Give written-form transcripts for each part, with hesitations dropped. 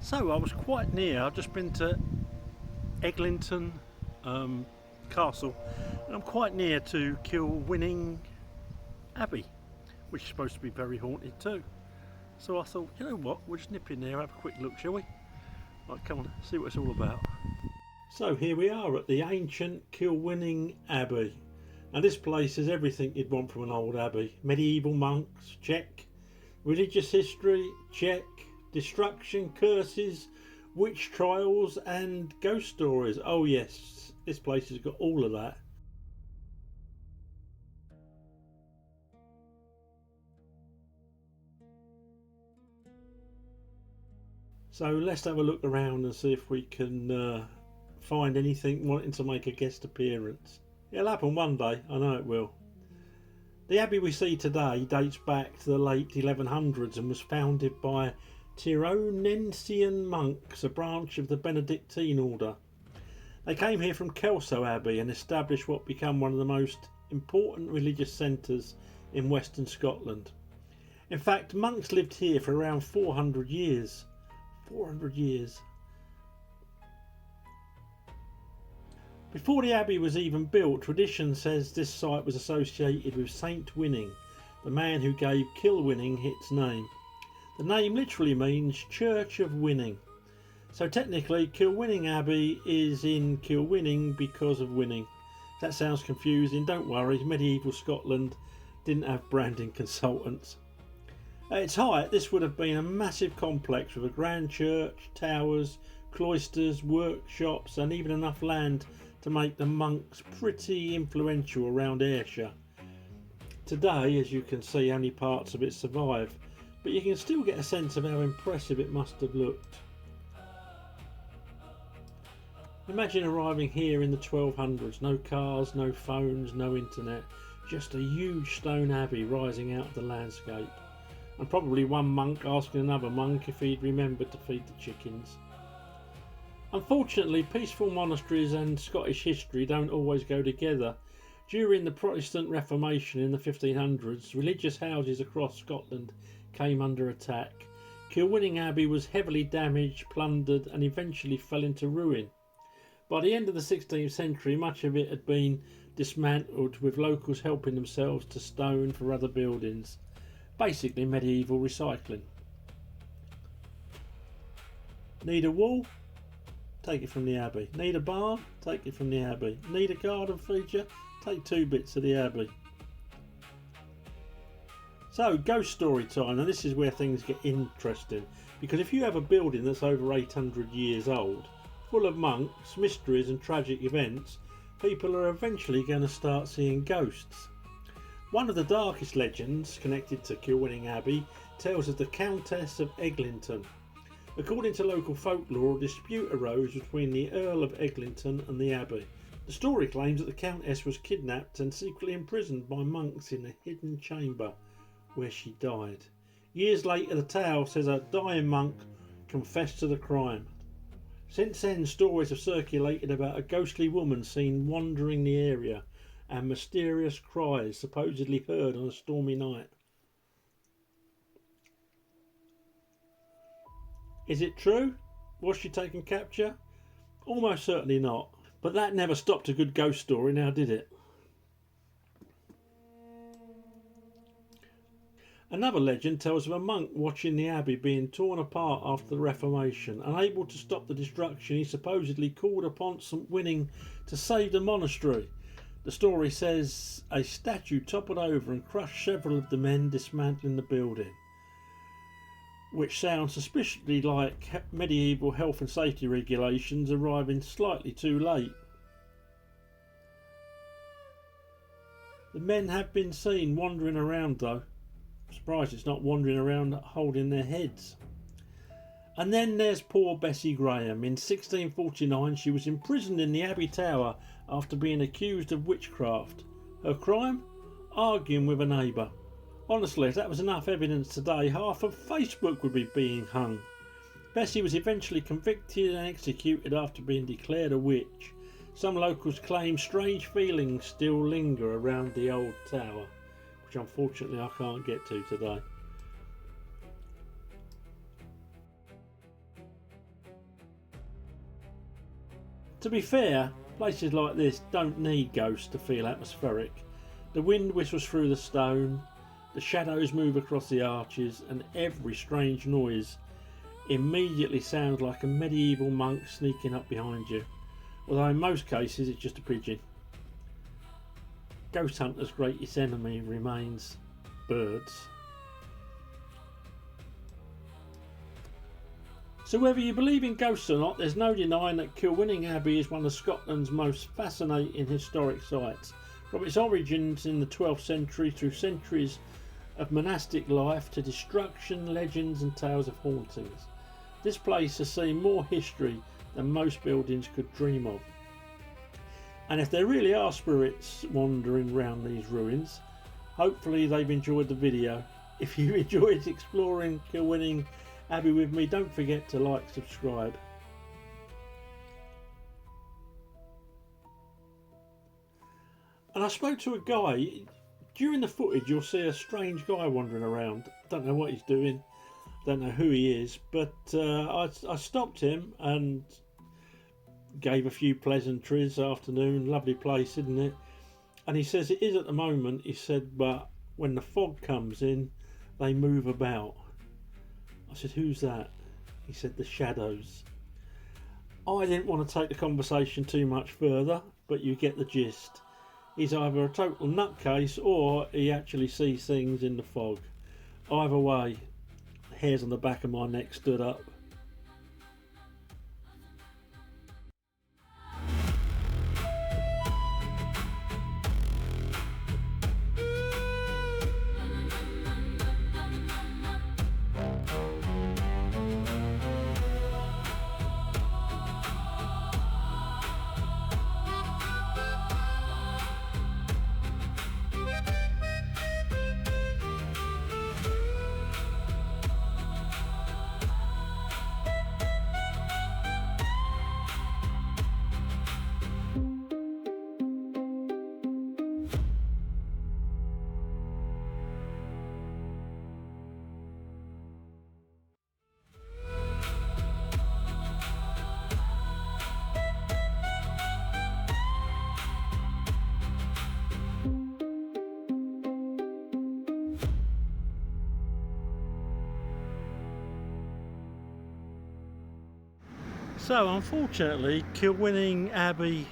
So I was quite near. I've just been to Eglinton Castle, and I'm quite near to Kilwinning Abbey, which is supposed to be very haunted too. So I thought, you know what, we'll just nip in there, have a quick look, shall we? Right, come on, see what it's all about. So here we are at the ancient Kilwinning Abbey. Now this place is everything you'd want from an old abbey. Medieval monks, check. Religious history, check. Destruction, curses, witch trials and ghost stories. Oh yes, this place has got all of that. So let's have a look around and see if we can find anything wanting to make a guest appearance. It'll happen one day, I know it will. The abbey we see today dates back to the late 1100s and was founded by Tyronensian monks, a branch of the Benedictine order. They came here from Kelso Abbey and established what became one of the most important religious centres in western Scotland. In fact, monks lived here for around 400 years. 400 years. Before the abbey was even built, tradition says this site was associated with Saint Winning, the man who gave Kilwinning its name. The name literally means Church of Winning. So technically Kilwinning Abbey is in Kilwinning because of winning. If that sounds confusing, don't worry, medieval Scotland didn't have branding consultants. At its height, this would have been a massive complex with a grand church, towers, cloisters, workshops and even enough land to make the monks pretty influential around Ayrshire. Today, as you can see, only parts of it survive, but you can still get a sense of how impressive it must have looked. Imagine arriving here in the 1200s, no cars, no phones, no internet, just a huge stone abbey rising out of the landscape, and probably one monk asking another monk if he'd remembered to feed the chickens. Unfortunately, peaceful monasteries and Scottish history don't always go together. During the Protestant Reformation in the 1500s, religious houses across Scotland came under attack. Kilwinning Abbey was heavily damaged, plundered and eventually fell into ruin. By the end of the 16th century, much of it had been dismantled, with locals helping themselves to stone for other buildings. Basically medieval recycling. Need a wall? Take it from the abbey. Need a barn? Take it from the abbey. Need a garden feature? Take 2 bits of the abbey. So, ghost story time. Now this is where things get interesting, because if you have a building that's over 800 years old, full of monks, mysteries and tragic events, people are eventually going to start seeing ghosts. One of the darkest legends connected to Kilwinning Abbey tells of the Countess of Eglinton. According to local folklore, a dispute arose between the Earl of Eglinton and the Abbey. The story claims that the Countess was kidnapped and secretly imprisoned by monks in a hidden chamber where she died. Years later, the tale says a dying monk confessed to the crime. Since then, stories have circulated about a ghostly woman seen wandering the area and mysterious cries supposedly heard on a stormy night. Is it true? Was she taken capture? Almost certainly not. But that never stopped a good ghost story, now did it? Another legend tells of a monk watching the abbey being torn apart after the Reformation. Unable to stop the destruction, he supposedly called upon St Winning to save the monastery. The story says a statue toppled over and crushed several of the men dismantling the building, which sounds suspiciously like medieval health and safety regulations arriving slightly too late. The men have been seen wandering around though. I'm surprised it's not wandering around holding their heads. And then there's poor Bessie Graham. In 1649 she was imprisoned in the Abbey Tower after being accused of witchcraft. Her crime? Arguing with a neighbour. Honestly, if that was enough evidence today, half of Facebook would be being hung. Bessie was eventually convicted and executed after being declared a witch. Some locals claim strange feelings still linger around the old tower, which unfortunately I can't get to today. To be fair, places like this don't need ghosts to feel atmospheric. The wind whistles through the stone, the shadows move across the arches, and every strange noise immediately sounds like a medieval monk sneaking up behind you, although in most cases it's just a pigeon. Ghost hunters' greatest enemy remains birds. So whether you believe in ghosts or not, there's no denying that Kilwinning Abbey is one of Scotland's most fascinating historic sites. From its origins in the 12th century through centuries of monastic life to destruction, legends and tales of hauntings, this place has seen more history than most buildings could dream of. And if there really are spirits wandering around these ruins, hopefully they've enjoyed the video. If you enjoyed exploring Kilwinning Abbey with me, don't forget to like, subscribe. And I spoke to a guy. During the footage you'll see a strange guy wandering around. Don't know what he's doing, don't know who he is, but I stopped him and gave a few pleasantries. Afternoon, lovely place, isn't it? And he says it is at the moment, he said, but when the fog comes in they move about. I said, who's that? He said, the shadows. I didn't want to take the conversation too much further, but you get the gist. He's either a total nutcase or he actually sees things in the fog. Either way, hairs on the back of my neck stood up. So unfortunately, Kilwinning Abbey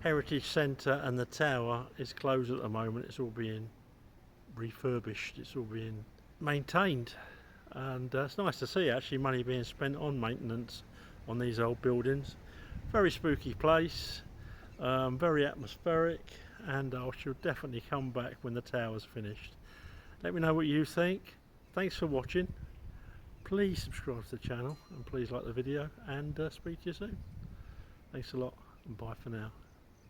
Heritage Centre and the tower is closed at the moment. It's all being refurbished, it's all being maintained, and it's nice to see actually money being spent on maintenance on these old buildings. Very spooky place, very atmospheric, and I shall definitely come back when the tower's finished. Let me know what you think. Thanks for watching. Please subscribe to the channel and please like the video, and speak to you soon. Thanks a lot and bye for now.